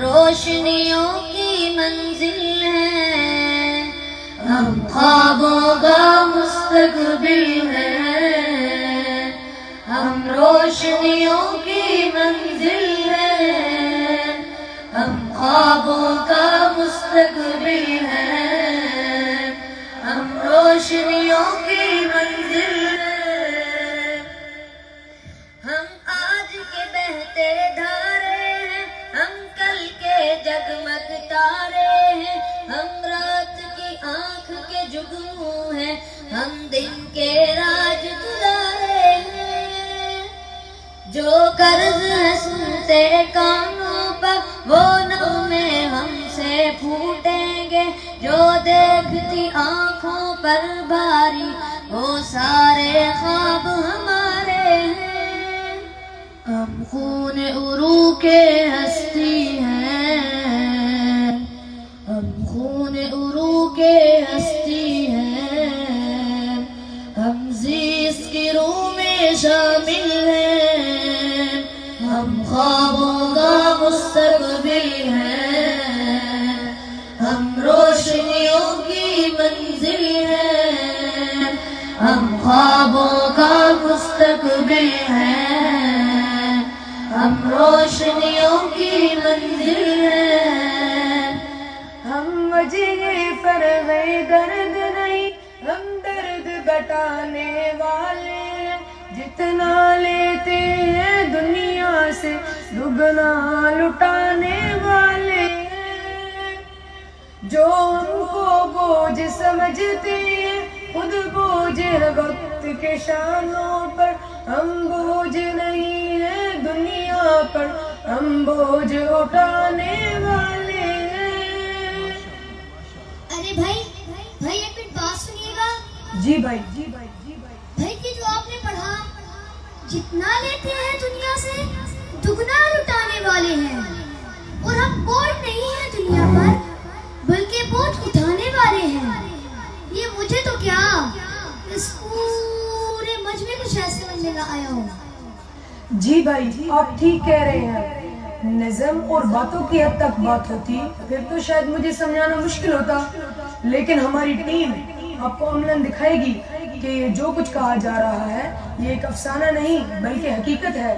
روشنیوں کی منزل ہیں، ہم خوابوں کا مستقبل ہیں، ہم روشنیوں کی منزل ہیں، ہم خوابوں کا مستقبل ہیں، ہم روشنیوں کی منزل ہیں، ہم آج کے بہتے دھارے ہیں، ہم کل کے جگمگ تارے ہیں، ہم رات کی آنکھ کے جگنو ہیں، ہم دن کے راج دلارے ہیں، جو قرض ہے سنتے کانوں پر وہ نغمے ہم سے پھوٹیں گے، جو دیکھتی آنکھوں پر بھاری وہ سارے خواب ہمارے ہیں، ہم خون عروق ہستی ہیں، ہم خون عروق ہستی ہیں، ہم زیست کی روح میں شامل ہیں، ہم خوابوں کا مستقبل ہیں، ہم روشنیوں کی منزل ہیں، ہم خوابوں کا مستقبل ہیں، ہم روشنیوں کی منزل ہیں، ہم وجہ فرغِ درد نہیں، ہم درد بٹانے والے ہیں، جتنا لیتے ہیں دنیا سے دگنا لٹانے والے ہیں، جو ہم کو بوجھ سمجھتے ہیں خود بوجھ ہے وقت کے شانوں پر، ہم بوجھ نہیں ہیں دنیا پر، ہم بوجھ اٹھانے والے ہیں۔ ارے بھائی ایک منٹ بات سنیے گا۔ جی بھائی بھائی کہ جو آپ نے پڑھا، جتنا لیتے ہیں دنیا سے دگنا لٹانے والے ہیں، اور ہم بوجھ نہیں ہیں دنیا پر بلکہ بوجھ اٹھانے والے ہیں، یہ مجھے تو کیا اس پورے مجمع کو شاید سمجھنے کا آیا ہو۔ جی بھائی آپ ٹھیک کہہ رہے ہیں، نظم اور باتوں کی حد تک بات ہوتی پھر تو شاید مجھے سمجھانا مشکل ہوتا، لیکن ہماری ٹیم آپ کو عملاً دکھائے گی کہ جو کچھ کہا جا رہا ہے یہ ایک افسانہ نہیں بلکہ حقیقت ہے۔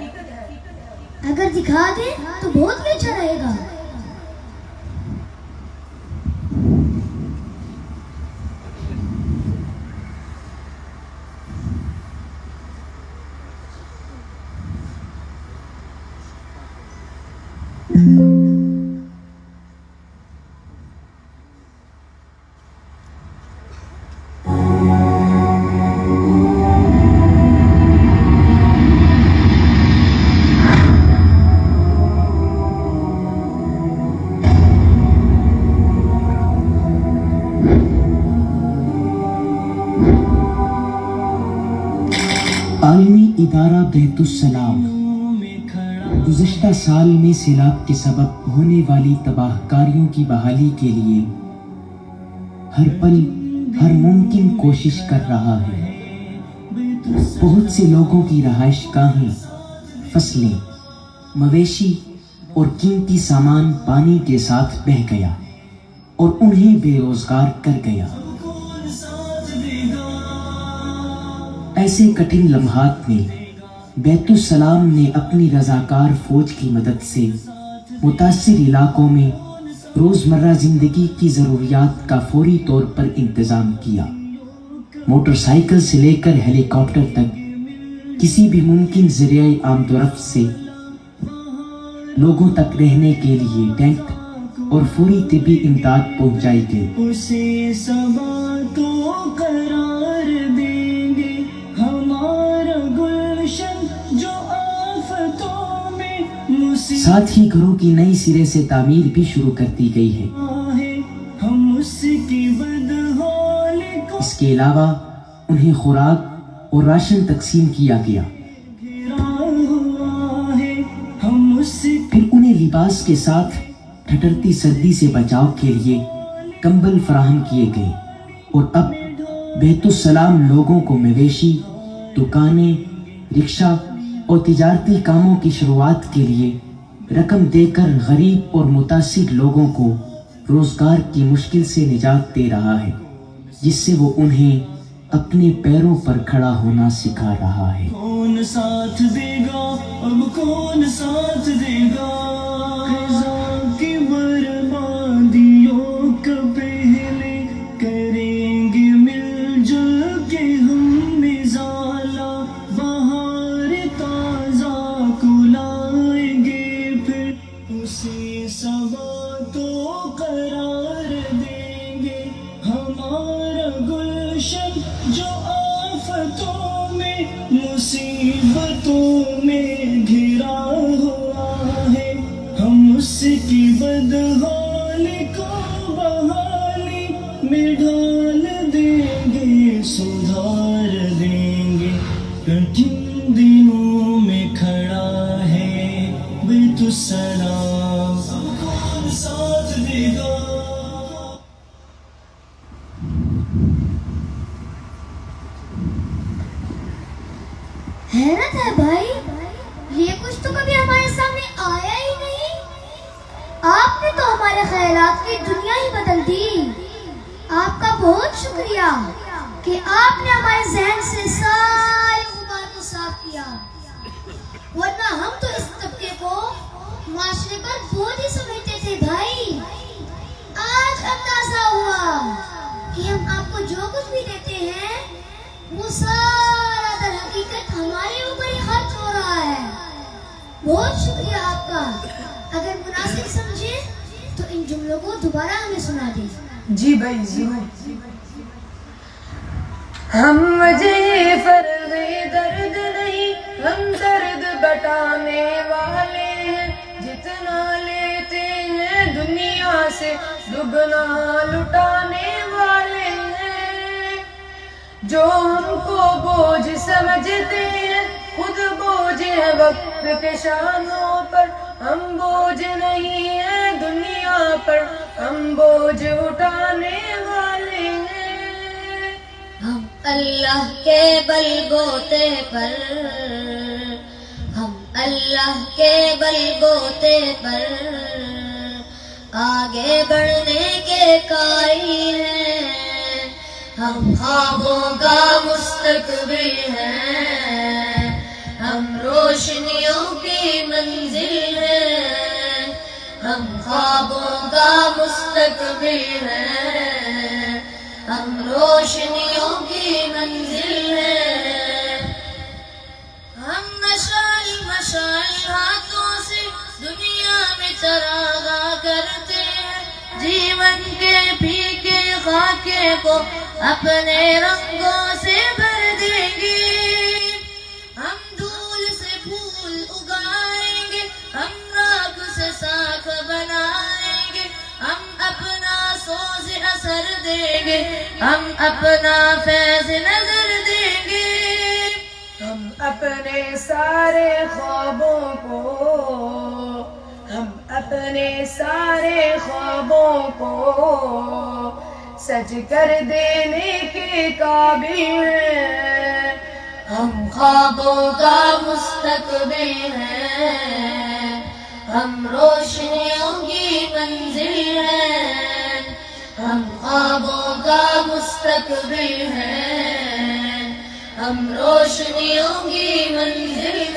اگر دکھا دیں تو بہت اچھا رہے گا۔ عالمی ادارہ بیت السلام گزشتہ سال میں سیلاب کے سبب ہونے والی تباہ کاریوں کی بحالی کے لیے ہر پل ہر ممکن کوشش کر رہا ہے۔ بہت سے لوگوں کی رہائش گاہیں، فصلیں، مویشی اور قیمتی سامان پانی کے ساتھ بہہ گیا اور انہیں بے روزگار کر گیا۔ ایسے کٹھن لمحات میں بیت السلام نے اپنی رضاکار فوج کی مدد سے متاثر علاقوں میں روزمرہ زندگی کی ضروریات کا فوری طور پر انتظام کیا۔ موٹر سائیکل سے لے کر ہیلی کاپٹر تک کسی بھی ممکن ذریعہ آمد و رفت سے لوگوں تک رہنے کے لیے ٹینٹ اور فوری طبی امداد پہنچائی گئی۔ اسے سبا تو قرار دیں گے ہمارا گلشن جو آفتوں میں ساتھ ہی گھروں کی نئی سرے سے تعمیر بھی شروع کر دی گئی ہے۔ ہم اس کی بدحال کو اس کے علاوہ انہیں خوراک اور راشن تقسیم کیا گیا۔ گرا ہوا ہے، ہم اس پھر انہیں لباس کے ساتھ ٹھٹرتی سردی سے بچاؤ کے لیے کمبل فراہم کیے گئے، اور اب بیت السلام لوگوں کو مویشی، دکانیں، رکشہ اور تجارتی کاموں کی شروعات کے لیے رقم دے کر غریب اور متاثر لوگوں کو روزگار کی مشکل سے نجات دے رہا ہے، جس سے وہ انہیں اپنے پیروں پر کھڑا ہونا سکھا رہا ہے۔ کون ساتھ دے گا، اب کون ساتھ دے گا؟ خزاں کی بربادیوں کا پہلے کریں گے مل جل کے ہم ازالہ، بہار تازہ کو لائیں گے پھر اسے صبا تو قرار دیں گے، ہمارا گلشن جو آفتوں میں مصیبتوں میں گھرا ہوا ہے، ہم اس کی بدحالی کو بحالی میں ڈال دیں گے، سدھار دیں گے۔ کٹھن دنوں میں کھڑا ہے بیت السلام، کون ساتھ دے گا؟ حیرت ہے بھائی، یہ کچھ تو کبھی ہمارے سامنے آیا ہی نہیں۔ آپ نے تو ہمارے خیالات کی دنیا ہی بدل دی۔ آپ کا بہت شکریہ کہ آپ نے ہمارے ذہن سے سارے غبار کو صاف کیا، ورنہ ہم تو اس طبقے کو معاشرے پر بوجھ ہی سمجھتے تھے بھائی۔ آج اندازہ ہوا کہ ہم آپ کو جو کچھ بھی دیتے ہیں وہ سارا در حقیقت ہمارے اوپر ہی خرچ ہو رہا ہے۔ بہت شکریہ آپ کا۔ اگر مناسب سمجھے تو ان جملوں کو دوبارہ ہمیں سنا دیں۔ جی بھائی ضرور۔ ہم وجہ فرغ درد نہیں، ہم درد بٹانے والے ہیں، جتنا لیتے ہیں دنیا سے دگنا لٹانے والے ہیں۔ جو ہم کو بوجھ سمجھتے ہیں خود بوجھ ہے وقت کے شانوں پر، ہم بوجھ نہیں ہیں دنیا پر، ہم بوجھ اٹھانے والے ہیں۔ ہم اللہ کے بل بوتے پر، ہم اللہ کے بل بوتے پر آگے بڑھنے کے قائل ہیں۔ ہم خوابوں کا مستقبل ہیں، ہم روشنیوں کی منزل ہیں، ہم خوابوں کا مستقبل ہیں، ہم روشنیوں کی منزل ہیں۔ ہم مشعل مشعل ہاتھوں سے دنیا میں چراغاں کرتے ہیں، جیون کے پھیکے خاکے کو اپنے رنگوں سے بھر دیں گے۔ ہم دھول سے پھول اگائیں گے، ہم راکھ سے ساکھ بنائیں گے، ہم اپنا سوز اثر دیں گے، ہم اپنا فیض نظر دیں گے۔ ہم اپنے سارے خوابوں کو، ہم اپنے سارے خوابوں کو سچ کر دینے کے قابل ہیں۔ ہم خوابوں کا مستقبل ہیں، ہم روشنیوں کی منزل ہیں، ہم خوابوں کا مستقبل ہیں، ہم روشنیوں کی منزل